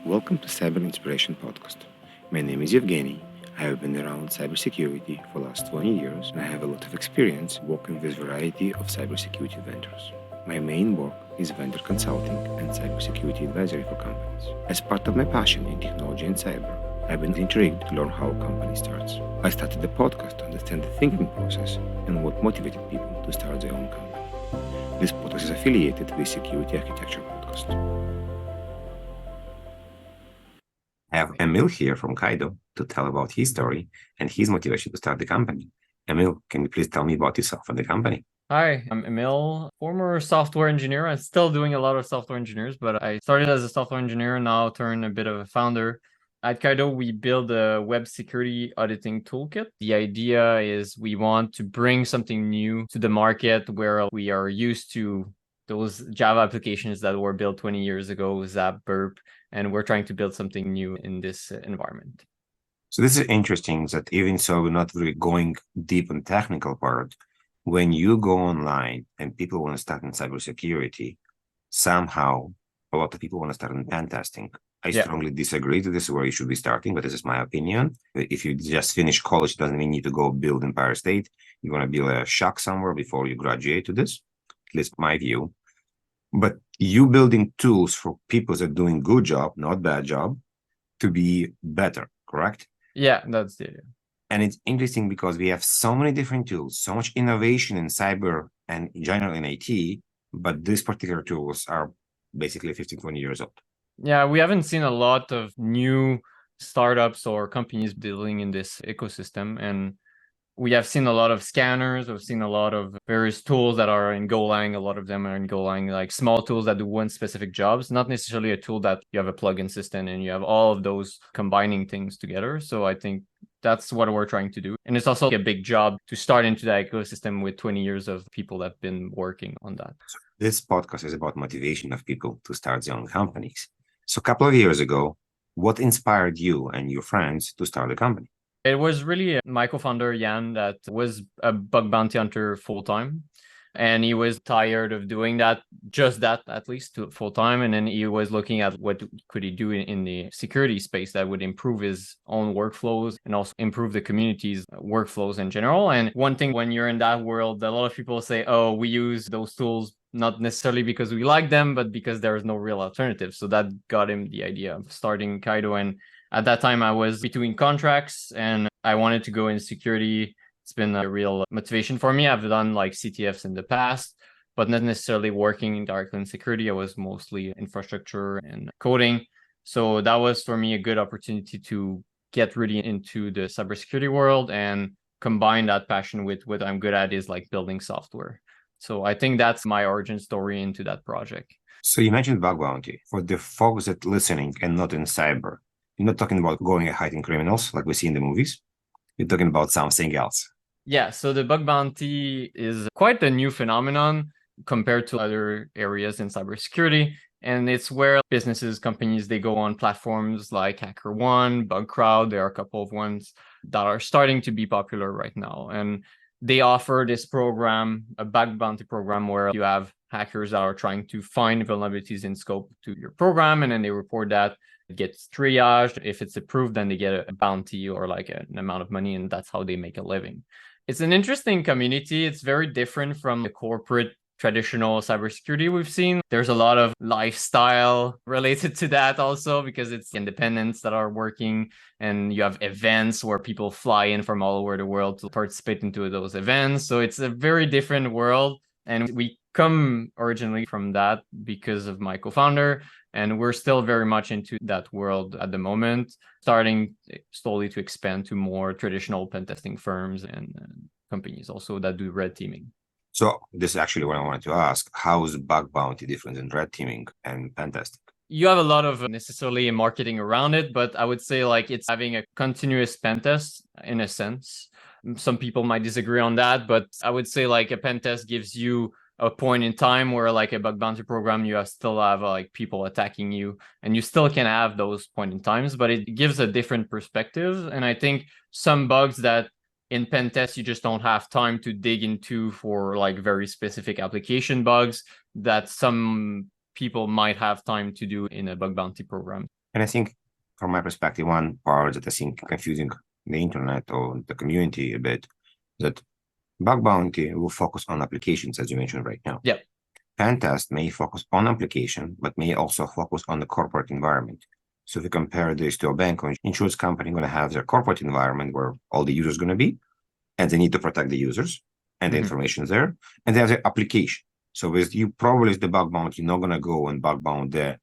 Welcome to Cyber Inspiration Podcast. My name is Evgeny. I have been around cybersecurity for the last 20 years and I have a lot of experience working with a variety of cybersecurity vendors. My main work is vendor consulting and cybersecurity advisory for companies. As part of my passion in technology and cyber, I've been intrigued to learn how a company starts. I started the podcast to understand the thinking process and what motivated people to start their own company. This podcast is affiliated with Security Architecture Podcast. I have Emile here from Caido to tell about his story and his motivation to start the company. Emile, can you please tell me about yourself and the company? Hi, I'm Emile, former software engineer. I'm still doing a lot of software engineers, but I started as a software engineer and now turned a bit of a founder. At Caido, we build a web security auditing toolkit. The idea is we want to bring something new to the market where we are used to those Java applications that were built 20 years ago, Zap, Burp, and we're trying to build something new in this environment. So this is interesting that even so we're not really going deep on the technical part. When you go online and people want to start in cybersecurity, somehow a lot of people want to start in pen testing. I strongly disagree that this is where you should be starting, but this is my opinion. If you just finish college, it doesn't mean you need to go build Empire State. You want to build a shack somewhere before you graduate to this, at least my view. But you building tools for people that are doing good job, not bad job, to be better, correct? Yeah, that's the idea. And it's interesting because we have so many different tools, so much innovation in cyber and in general in IT, but these particular tools are basically 15, 20 years old. Yeah, we haven't seen a lot of new startups or companies building in this ecosystem. And we have seen a lot of scanners. We've seen a lot of various tools that are in Golang. A lot of them are in Golang, like small tools that do one specific jobs, not necessarily a tool that you have a plugin system and you have all of those combining things together. So I think that's what we're trying to do. And it's also a big job to start into that ecosystem with 20 years of people that have been working on that. So this podcast is about motivation of people to start their own companies. So a couple of years ago, what inspired you and your friends to start a company? It was really my co-founder, Jan, that was a bug bounty hunter full-time. And he was tired of doing that, just that at least to full-time. And then he was looking at what could he do in the security space that would improve his own workflows and also improve the community's workflows in general. And one thing when you're in that world, a lot of people say, oh, we use those tools not necessarily because we like them, but because there is no real alternative. So that got him the idea of starting Caido. And at that time, I was between contracts and I wanted to go in security. It's been a real motivation for me. I've done like CTFs in the past, but not necessarily working directly in security. I was mostly infrastructure and coding. So that was for me a good opportunity to get really into the cybersecurity world and combine that passion with what I'm good at is like building software. So I think that's my origin story into that project. So you mentioned bug bounty. For the folks that listening and not in cyber, you're not talking about going and hiding criminals like we see in the movies. You're talking about something else. Yeah, so the bug bounty is quite a new phenomenon compared to other areas in cybersecurity. And it's where businesses, companies, they go on platforms like HackerOne, BugCrowd. There are a couple of ones that are starting to be popular right now. And they offer this program, a bug bounty program, where you have hackers that are trying to find vulnerabilities in scope to your program, and then they report that. It gets triaged. If it's approved, then they get a bounty or like an amount of money, and that's how they make a living. It's an interesting community. It's very different from the corporate traditional cybersecurity we've seen. There's a lot of lifestyle related to that also because it's independents that are working and you have events where people fly in from all over the world to participate into those events. So it's a very different world. And we come originally from that because of my co-founder. And we're still very much into that world at the moment, starting slowly to expand to more traditional pen testing firms and companies also that do red teaming. So this is actually what I wanted to ask. How is bug bounty different than red teaming and pen testing? You have a lot of necessarily marketing around it, but I would say like it's having a continuous pen test in a sense. Some people might disagree on that, but I would say like a pen test gives you a point in time where like a bug bounty program, you still have like people attacking you and you still can have those point in times, but it gives a different perspective. And I think some bugs that in pen tests, you just don't have time to dig into for like very specific application bugs that some people might have time to do in a bug bounty program. And I think from my perspective, one part that I think confusing the internet or the community a bit, that bug bounty will focus on applications, as you mentioned right now. Yeah. Pen test may focus on application, but may also focus on the corporate environment. So if you compare this to a bank or insurance company, going to have their corporate environment where all the users going to be, and they need to protect the users and the information is there, and they have the application. So with you probably is the bug bounty, you're not going to go and bug bound the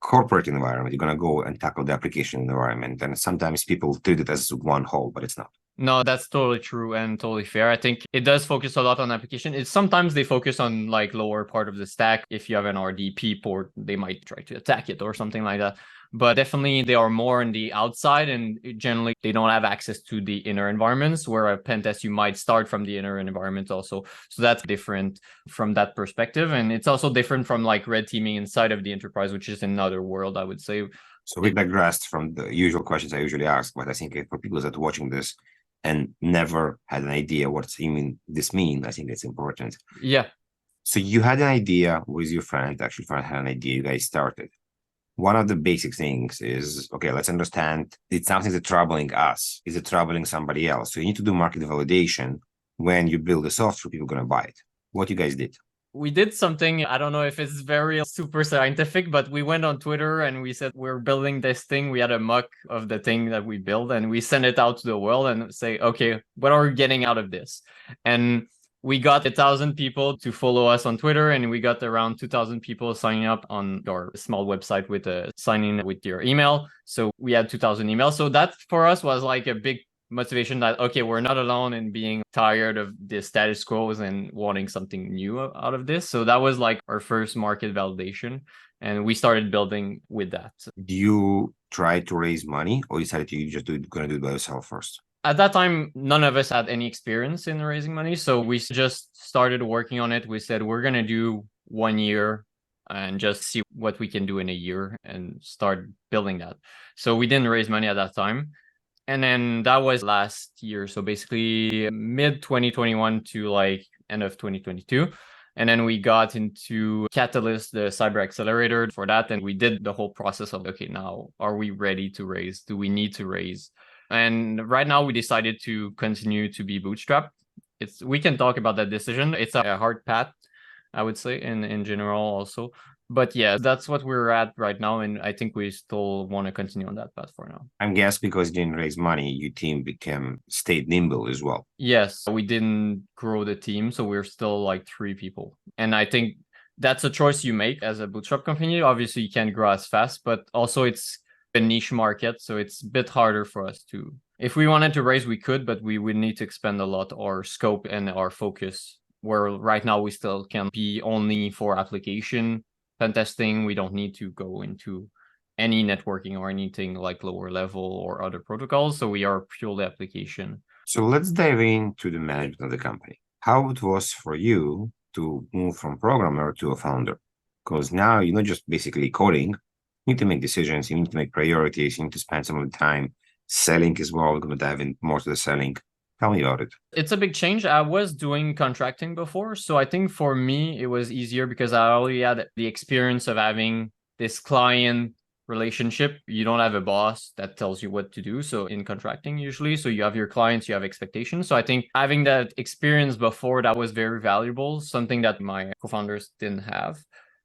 corporate environment. You're going to go and tackle the application environment. And sometimes people treat it as one whole, but it's not. No, that's totally true and totally fair. I think it does focus a lot on application. It's sometimes they focus on like lower part of the stack. If you have an RDP port, they might try to attack it or something like that. But definitely they are more on the outside, and generally they don't have access to the inner environments, where a pen test you might start from the inner environment also. So that's different from that perspective. And it's also different from like red teaming inside of the enterprise, which is another world, I would say. So we digressed from the usual questions I usually ask, but I think for people that are watching this and never had an idea what this mean, I think it's important. Yeah. So you had an idea with your friend, actually friend had an idea, you guys started. One of the basic things is, okay, let's understand it's something that's troubling us. Is it troubling somebody else? So you need to do market validation. When you build the software, people are going to buy it. What you guys did? We did something, I don't know if it's very super scientific, but we went on Twitter and we said, we're building this thing. We had a mock of the thing that we built and we sent it out to the world and say, okay, what are we getting out of this? And we got 1,000 people to follow us on Twitter, and we got around 2,000 people signing up on our small website with a sign in with your email. So we had 2,000 emails. So that for us was like a big motivation that, okay, we're not alone in being tired of the status quos and wanting something new out of this. So that was like our first market validation, and we started building with that. Do you try to raise money, or decided you just going to do it by yourself first? At that time, none of us had any experience in raising money. So we just started working on it. We said, we're going to do 1 year and just see what we can do in a year and start building that. So we didn't raise money at that time. And then that was last year. So basically mid 2021 to like end of 2022. And then we got into Catalyst, the cyber accelerator for that. And we did the whole process of, okay, now are we ready to raise? Do we need to raise? And right now we decided to continue to be bootstrapped. We can talk about that decision. It's a hard path, I would say, in general also. But yeah, that's what we're at right now. And I think we still want to continue on that path for now. I guess because you didn't raise money, your team stayed nimble as well. Yes, we didn't grow the team. So we're still like 3 people. And I think that's a choice you make as a bootstrap company. Obviously, you can't grow as fast, but also it's a niche market. So it's a bit harder for us to, if we wanted to raise, we could, but we would need to expand a lot our scope and our focus, where right now we still can be only for application pen testing. We don't need to go into any networking or anything like lower level or other protocols. So we are purely application. So let's dive into the management of the company. How it was for you to move from programmer to a founder? Because now you're not just basically coding. You need to make decisions. You need to make priorities. You need to spend some of the time selling as well. We're going to dive in more to the selling. Tell me about it. It's a big change. I was doing contracting before. So I think for me, it was easier because I already had the experience of having this client relationship. You don't have a boss that tells you what to do. So in contracting, usually, so you have your clients, you have expectations. So I think having that experience before, that was very valuable, something that my co-founders didn't have.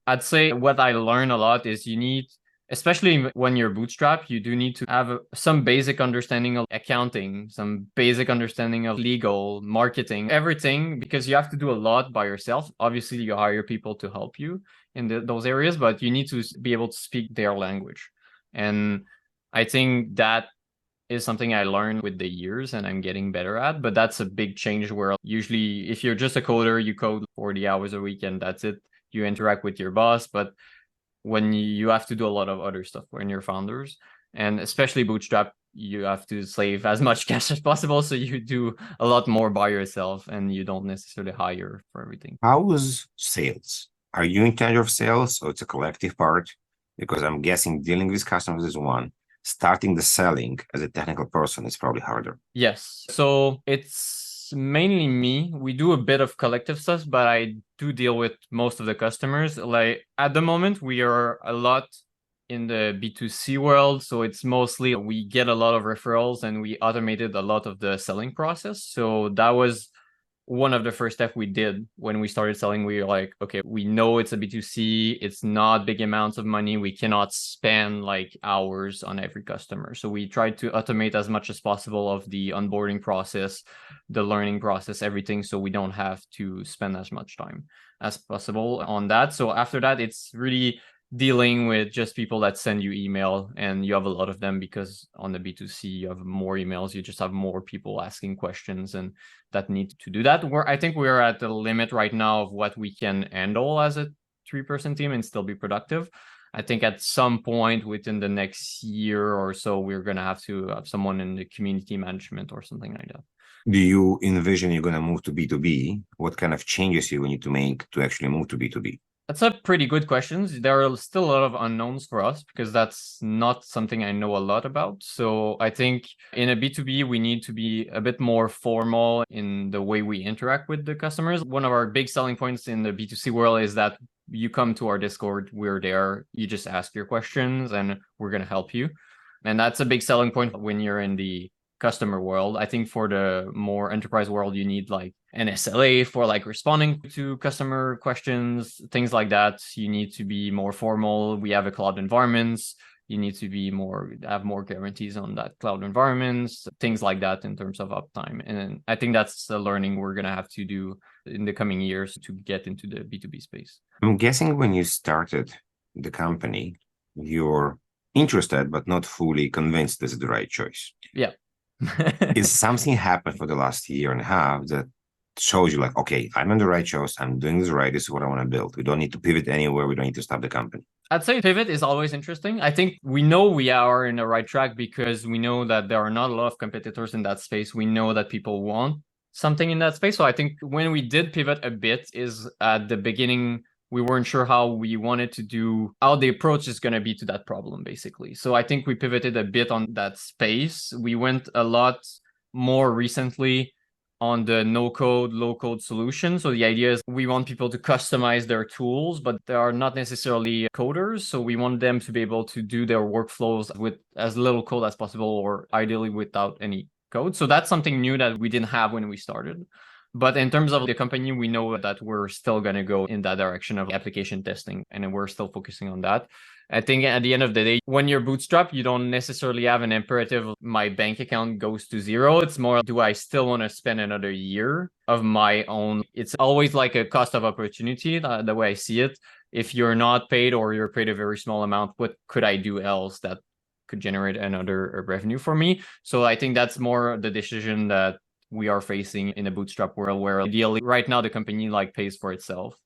I'd say what I learned a lot is you need, especially when you're bootstrap, you do need to have some basic understanding of accounting, some basic understanding of legal, marketing, everything, because you have to do a lot by yourself. Obviously, you hire people to help you in those areas, but you need to be able to speak their language. And I think that is something I learned with the years and I'm getting better at. But that's a big change where usually if you're just a coder, you code 40 hours a week and that's it. You interact with your boss, but when you have to do a lot of other stuff when you're founders, and especially bootstrap, you have to save as much cash as possible. So you do a lot more by yourself and you don't necessarily hire for everything. How was sales? Are you in charge of sales, or it's a collective part? Because I'm guessing dealing with customers is one. Starting the selling as a technical person is probably harder. Yes. So it's mainly me. We do a bit of collective stuff, but I do deal with most of the customers. Like at the moment, we are a lot in the B2C world. So it's mostly we get a lot of referrals and we automated a lot of the selling process. So that was one of the first steps we did when we started selling. We were like, okay, we know it's a B2C, it's not big amounts of money, we cannot spend like hours on every customer. So we tried to automate as much as possible of the onboarding process, the learning process, everything, so we don't have to spend as much time as possible on that. So after that, it's really dealing with just people that send you email, and you have a lot of them because on the B2C you have more emails, you just have more people asking questions and that need to do that. I think we're at the limit right now of what we can handle as a 3-person team and still be productive. I think at some point within the next year or so, we're going to have to have someone in the community management or something like that. Do you envision you're going to move to B2B? What kind of changes you will need to make to actually move to B2B? That's a pretty good question. There are still a lot of unknowns for us because that's not something I know a lot about. So I think in a B2B, we need to be a bit more formal in the way we interact with the customers. One of our big selling points in the B2C world is that you come to our Discord, we're there, you just ask your questions and we're going to help you. And that's a big selling point when you're in the customer world. I think for the more enterprise world, you need like an SLA for like responding to customer questions, things like that. You need to be more formal. We have a cloud environments. You need to be have more guarantees on that cloud environments, things like that in terms of uptime. And I think that's the learning we're going to have to do in the coming years to get into the B2B space. I'm guessing when you started the company, you're interested but not fully convinced this is the right choice. Yeah. Is something happened for the last year and a half that shows you like, okay, I'm on the right choice, I'm doing this right, this is what I want to build. We don't need to pivot anywhere, we don't need to stop the company? I'd say pivot is always interesting. I think we know we are in the right track because we know that there are not a lot of competitors in that space. We know that people want something in that space. So I think when we did pivot a bit is at the beginning, we weren't sure how we wanted to do, how the approach is going to be to that problem, basically. So I think we pivoted a bit on that space. We went a lot more recently on the no-code, low-code solution. So the idea is we want people to customize their tools, but they are not necessarily coders. So we want them to be able to do their workflows with as little code as possible, or ideally without any code. So that's something new that we didn't have when we started. But in terms of the company, we know that we're still going to go in that direction of application testing, and we're still focusing on that. I think at the end of the day, when you're bootstrapped, you don't necessarily have an imperative, my bank account goes to zero. It's more, do I still want to spend another year of my own? It's always like a cost of opportunity, the way I see it. If you're not paid or you're paid a very small amount, what could I do else that could generate another revenue for me? So I think that's more the decision that we are facing in a bootstrap world, where ideally right now the company like pays for itself,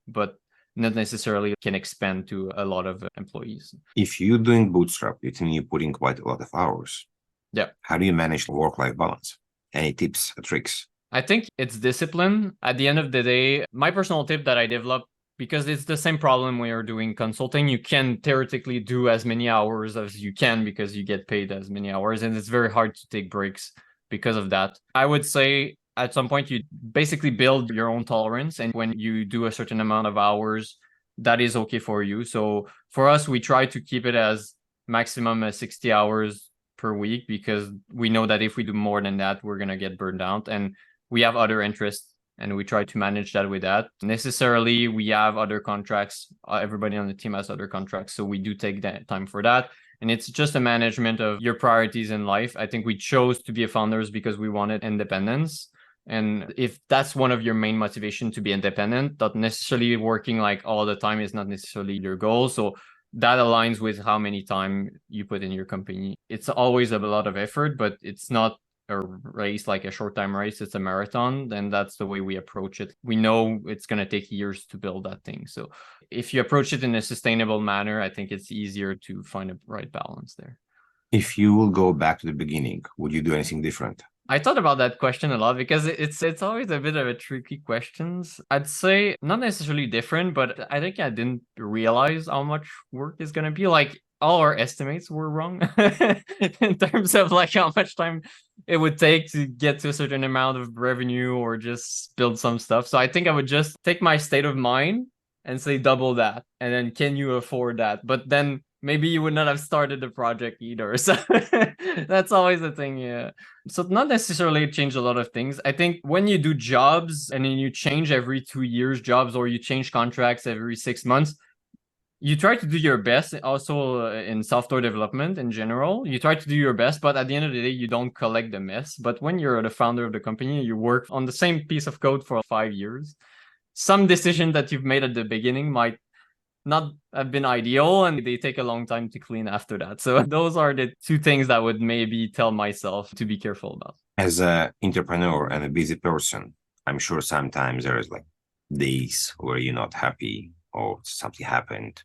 but not necessarily can expand to a lot of employees. If you're doing bootstrap, it's mean you're putting quite a lot of hours. Yeah. How do you manage work-life balance? Any tips or tricks? I think it's discipline. At the end of the day, my personal tip that I developed, because it's the same problem when you're doing consulting, you can theoretically do as many hours as you can because you get paid as many hours, and it's very hard to take breaks because of that. I would say at some point you basically build your own tolerance, and when you do a certain amount of hours, that is okay for you. So for us, we try to keep it as maximum 60 hours per week, because we know that if we do more than that, we're going to get burned out, and we have other interests, and we try to manage that with that. Necessarily, we have other contracts. Everybody on the team has other contracts, so we do take that time for that. And it's just a management of your priorities in life. I think we chose to be founders because we wanted independence. And if that's one of your main motivation to be independent, not necessarily working like all the time is not necessarily your goal. So that aligns with how many time you put in your company. It's always a lot of effort, but it's not a race, like a short time race. It's a marathon. And that's the way we approach it. We know it's going to take years to build that thing. So if you approach it in a sustainable manner, I think it's easier to find a right balance there. If you will go back to the beginning, would you do anything different? I thought about that question a lot because it's always a bit of a tricky questions. I'd say not necessarily different, but I think I didn't realize how much work is going to be. Like all our estimates were wrong in terms of like how much time it would take to get to a certain amount of revenue or just build some stuff. So I think I would just take my state of mind and say double that. And then can you afford that? But then maybe you would not have started the project either. So that's always the thing. Yeah. So not necessarily change a lot of things. I think when you do jobs and then you change every 2 years jobs, or you change contracts every 6 months, you try to do your best. Also in software development in general, you try to do your best, but at the end of the day, you don't collect the mess. But when you're the founder of the company, you work on the same piece of code for 5 years. Some decision that you've made at the beginning might not have been ideal, and they take a long time to clean after that. So those are the two things that I would maybe tell myself to be careful about. As an entrepreneur and a busy person, I'm sure sometimes there is like days where you're not happy or something happened.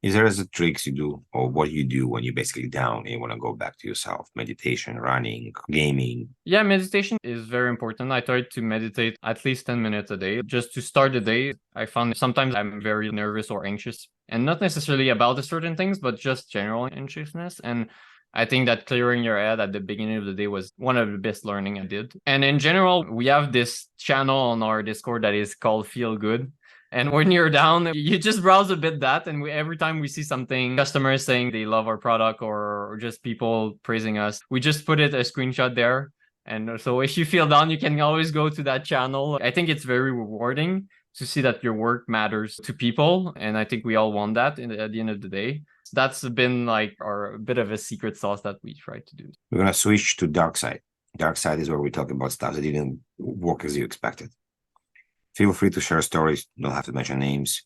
Is there a tricks you do, or what you do when you're basically down and you want to go back to yourself? Meditation, running, gaming? Yeah, meditation is very important. I try to meditate at least 10 minutes a day just to start the day. I found sometimes I'm very nervous or anxious, and not necessarily about the certain things, but just general anxiousness. And I think that clearing your head at the beginning of the day was one of the best learning I did. And in general, we have this channel on our Discord that is called Feel Good. And when you're down, you just browse a bit that, and every time we see something, customers saying they love our product, or just people praising us, we just put it a screenshot there. And so if you feel down, you can always go to that channel. I think it's very rewarding to see that your work matters to people, and I think we all want that at the end of the day. So that's been like our bit of a secret sauce that we try to do. We're gonna switch to dark side. Dark side is where we talk about stuff that didn't work as you expected. Feel free to share stories. You don't have to mention names.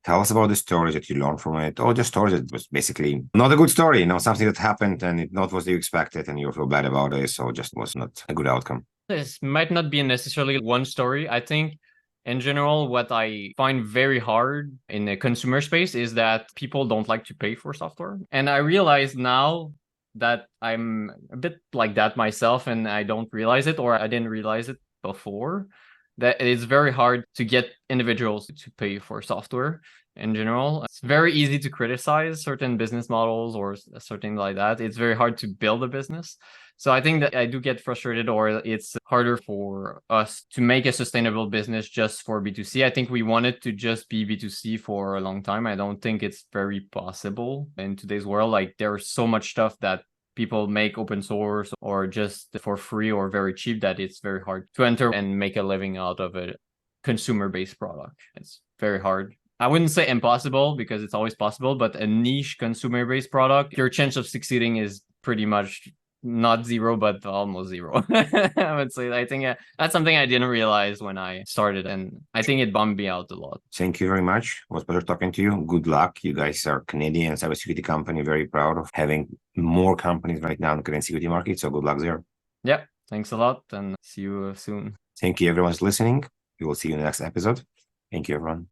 Tell us about the stories that you learned from it, or the stories that was basically not a good story, something that happened and it not what you expected and you feel bad about it, so just was not a good outcome. This might not be necessarily one story. I think in general, what I find very hard in the consumer space is that people don't like to pay for software. And I realize now that I'm a bit like that myself, and I don't realize it, or I didn't realize it before, that it's very hard to get individuals to pay for software in general. It's very easy to criticize certain business models or something like that. It's very hard to build a business. So I think that I do get frustrated, or it's harder for us to make a sustainable business just for B2C. I think we wanted to just be B2C for a long time. I don't think it's very possible in today's world. Like, there's so much stuff that people make open source or just for free or very cheap that it's very hard to enter and make a living out of a consumer-based product. It's very hard. I wouldn't say impossible, because it's always possible, but a niche consumer-based product, your chance of succeeding is pretty much not zero, but almost zero. I would say. I think that's something I didn't realize when I started, and I think it bummed me out a lot. Thank you very much. It was a pleasure talking to you. Good luck. You guys are a Canadian cybersecurity company. Very proud of having more companies right now in the Canadian security market. So good luck there. Yeah, thanks a lot, and see you soon. Thank you, everyone's listening. We will see you in the next episode. Thank you, everyone.